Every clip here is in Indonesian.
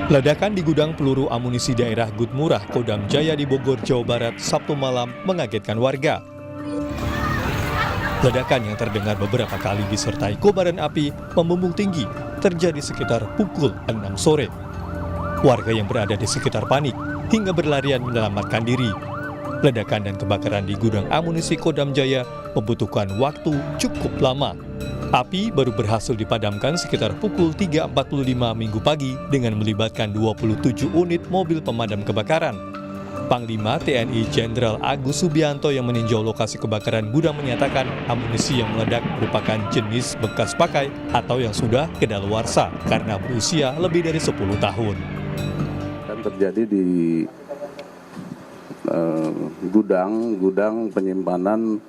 Ledakan di gudang peluru amunisi daerah Gudmurah, Kodam Jaya di Bogor, Jawa Barat, Sabtu malam mengagetkan warga. Ledakan yang terdengar beberapa kali disertai kobaran api membumbung tinggi terjadi sekitar pukul 6 sore. Warga yang berada di sekitar panik hingga berlarian menyelamatkan diri. Ledakan dan kebakaran di gudang amunisi Kodam Jaya membutuhkan waktu cukup lama. Api baru berhasil dipadamkan sekitar pukul 3.45 Minggu pagi dengan melibatkan 27 unit mobil pemadam kebakaran. Panglima TNI Jenderal Agus Subianto yang meninjau lokasi kebakaran gudang menyatakan amunisi yang meledak merupakan jenis bekas pakai atau yang sudah kedaluarsa karena berusia lebih dari 10 tahun. Dan terjadi di gudang penyimpanan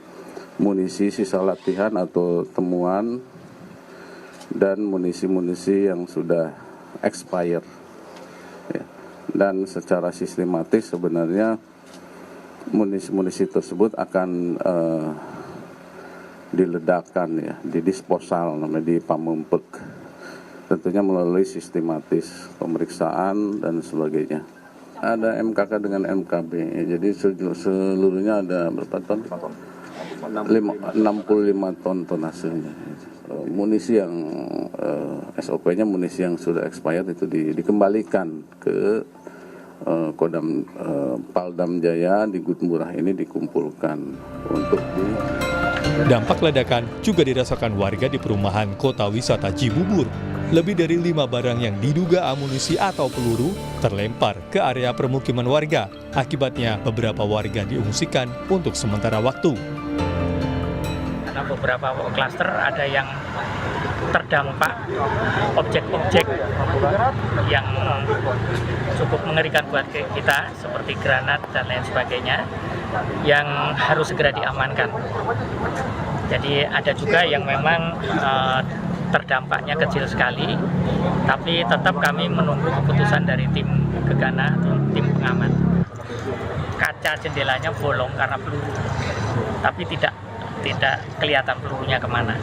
munisi sisa latihan atau temuan dan munisi-munisi yang sudah expired. Ya. Dan secara sistematis sebenarnya munisi-munisi tersebut akan diledakkan, ya, didisposal, namanya dipamempek. Tentunya melalui sistematis pemeriksaan dan sebagainya. Ada MKK dengan MKB, ya, jadi seluruhnya ada berapa ton? 65 ton hasilnya. Munisi yang SOP-nya munisi yang sudah expired itu dikembalikan ke Kodam Paldam Jaya di Gudmurah ini dikumpulkan untuk Dampak ledakan juga dirasakan warga di perumahan Kota Wisata Cibubur. Lebih dari 5 barang yang diduga amunisi atau peluru terlempar ke area permukiman warga. Akibatnya beberapa warga diungsikan untuk sementara waktu. Karena beberapa klaster ada yang terdampak objek-objek yang cukup mengerikan buat kita seperti granat dan lain sebagainya yang harus segera diamankan. Jadi ada juga yang memang terdampaknya kecil sekali, tapi tetap kami menunggu keputusan dari tim Gegana atau tim pengaman. Kaca jendelanya bolong karena peluru, tapi tidak kelihatan pelurunya kemana.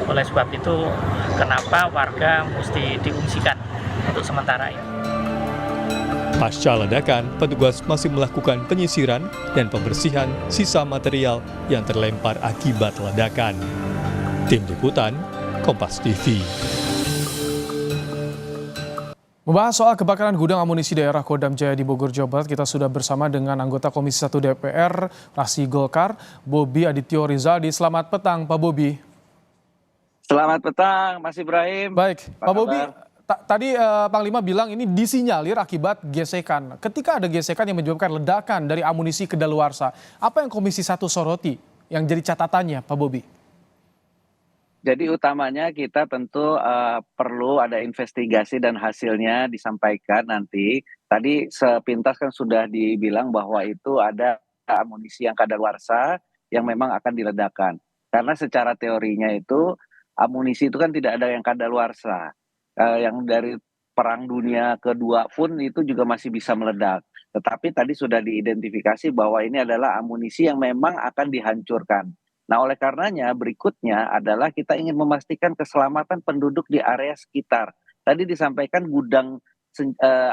Oleh sebab itu, kenapa warga mesti diungsikan untuk sementara ini. Pasca ledakan, petugas masih melakukan penyisiran dan pembersihan sisa material yang terlempar akibat ledakan. Tim Liputan, Kompas TV. Membahas soal kebakaran gudang amunisi daerah Kodam Jaya di Bogor, Jawa Barat, kita sudah bersama dengan anggota Komisi 1 DPR, fraksi Golkar, Bobi Adityo Rizaldi. Selamat petang, Pak Bobi. Selamat petang, Mas Ibrahim. Baik, Pak Bobi, tadi Panglima bilang ini disinyalir akibat gesekan. Ketika ada gesekan yang menyebabkan ledakan dari amunisi kedaluarsa, apa yang Komisi 1 soroti yang jadi catatannya, Pak Bobi? Jadi utamanya kita tentu perlu ada investigasi dan hasilnya disampaikan nanti. Tadi sepintas kan sudah dibilang bahwa itu ada amunisi yang kadaluarsa yang memang akan diledakkan. Karena secara teorinya itu amunisi itu kan tidak ada yang kadaluarsa. Yang dari Perang Dunia Kedua pun itu juga masih bisa meledak. Tetapi tadi sudah diidentifikasi bahwa ini adalah amunisi yang memang akan dihancurkan. Nah, oleh karenanya berikutnya adalah kita ingin memastikan keselamatan penduduk di area sekitar. Tadi disampaikan gudang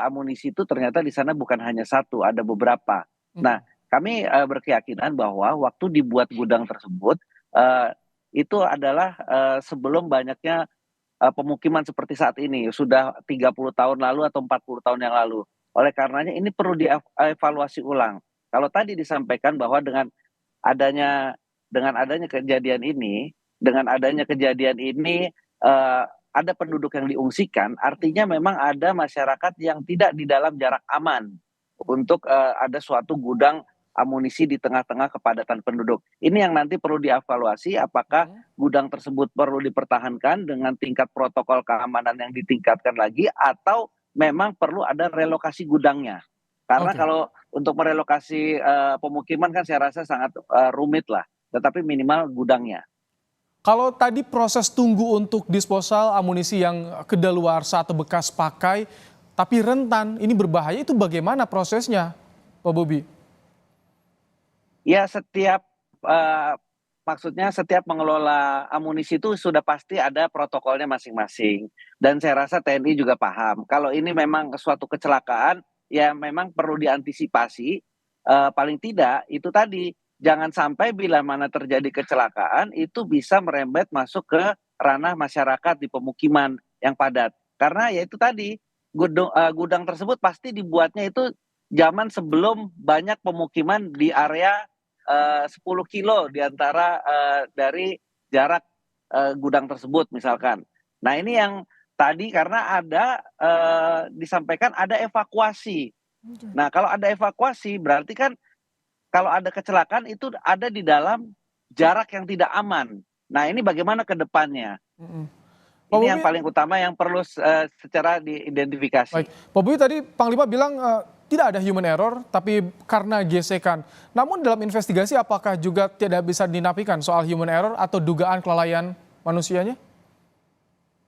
amunisi itu ternyata di sana bukan hanya satu, ada beberapa. Nah, kami berkeyakinan bahwa waktu dibuat gudang tersebut itu adalah sebelum banyaknya pemukiman seperti saat ini, sudah 30 tahun lalu atau 40 tahun yang lalu. Oleh karenanya ini perlu dievaluasi ulang. Kalau tadi disampaikan bahwa dengan adanya kejadian ini, ada penduduk yang diungsikan, artinya memang ada masyarakat yang tidak di dalam jarak aman untuk ada suatu gudang amunisi di tengah-tengah kepadatan penduduk. Ini yang nanti perlu dievaluasi apakah gudang tersebut perlu dipertahankan dengan tingkat protokol keamanan yang ditingkatkan lagi atau memang perlu ada relokasi gudangnya. Karena kalau untuk merelokasi pemukiman kan saya rasa sangat rumit lah. Tetapi minimal gudangnya. Kalau tadi proses tunggu untuk disposal amunisi yang kedaluarsa atau bekas pakai, tapi rentan, ini berbahaya, itu bagaimana prosesnya, Pak Bobi? Ya, setiap maksudnya setiap mengelola amunisi itu sudah pasti ada protokolnya masing-masing. Dan saya rasa TNI juga paham. Kalau ini memang suatu kecelakaan, ya memang perlu diantisipasi. Paling tidak itu tadi, jangan sampai bila mana terjadi kecelakaan itu bisa merembet masuk ke ranah masyarakat di pemukiman yang padat. Karena ya itu tadi, gudang tersebut pasti dibuatnya itu zaman sebelum banyak pemukiman di area 10 kilo di antara dari jarak gudang tersebut misalkan. Nah ini yang tadi karena ada disampaikan ada evakuasi. Nah kalau ada evakuasi berarti kan kalau ada kecelakaan itu ada di dalam jarak yang tidak aman. Nah ini bagaimana ke depannya? Pak Ini yang Bobi, paling utama yang perlu secara diidentifikasi. baik. Pak Bobi tadi Panglima bilang tidak ada human error, tapi karena gesekan. Namun dalam investigasi apakah juga tidak bisa dinafikan soal human error atau dugaan kelalaian manusianya?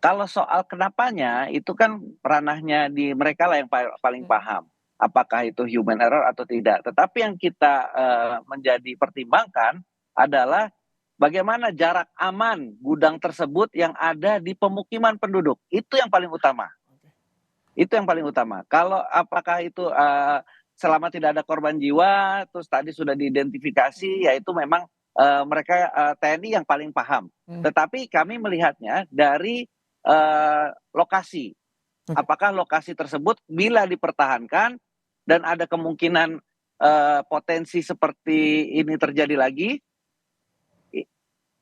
Kalau soal kenapanya itu kan ranahnya di mereka lah yang paling paham. Apakah itu human error atau tidak. Tetapi yang kita menjadi pertimbangkan adalah bagaimana jarak aman gudang tersebut yang ada di pemukiman penduduk. Itu yang paling utama. Itu yang paling utama. Kalau apakah itu selama tidak ada korban jiwa, terus tadi sudah diidentifikasi, yaitu memang mereka TNI yang paling paham. Tetapi kami melihatnya dari lokasi. Apakah lokasi tersebut bila dipertahankan dan ada kemungkinan potensi seperti ini terjadi lagi,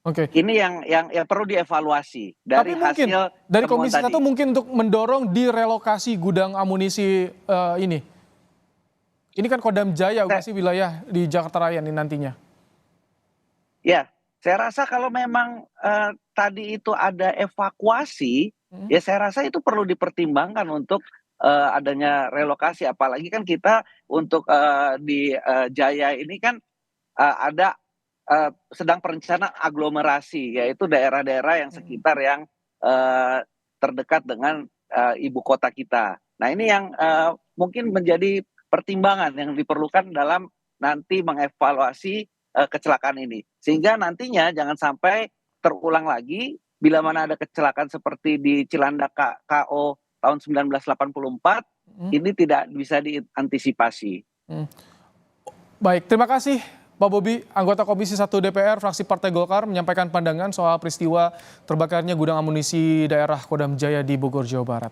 ini yang perlu dievaluasi dari Tapi mungkin hasil dari temuan Komisi 1 tadi. mungkin untuk mendorong direlokasi gudang amunisi ini. Ini kan Kodam Jaya, masih wilayah di Jakarta Raya ini nantinya. Ya, saya rasa kalau memang tadi itu ada evakuasi, ya saya rasa itu perlu dipertimbangkan untuk adanya relokasi. Apalagi kan kita untuk di Jaya ini kan ada sedang perencanaan aglomerasi, yaitu daerah-daerah yang sekitar yang terdekat dengan ibu kota kita. Nah ini yang mungkin menjadi pertimbangan yang diperlukan dalam nanti mengevaluasi kecelakaan ini. Sehingga nantinya jangan sampai terulang lagi bila mana ada kecelakaan seperti di Cilandak KO tahun 1984, ini tidak bisa diantisipasi. Baik, terima kasih Pak Bobi, anggota Komisi 1 DPR, fraksi Partai Golkar, menyampaikan pandangan soal peristiwa terbakarnya gudang amunisi daerah Kodam Jaya di Bogor, Jawa Barat.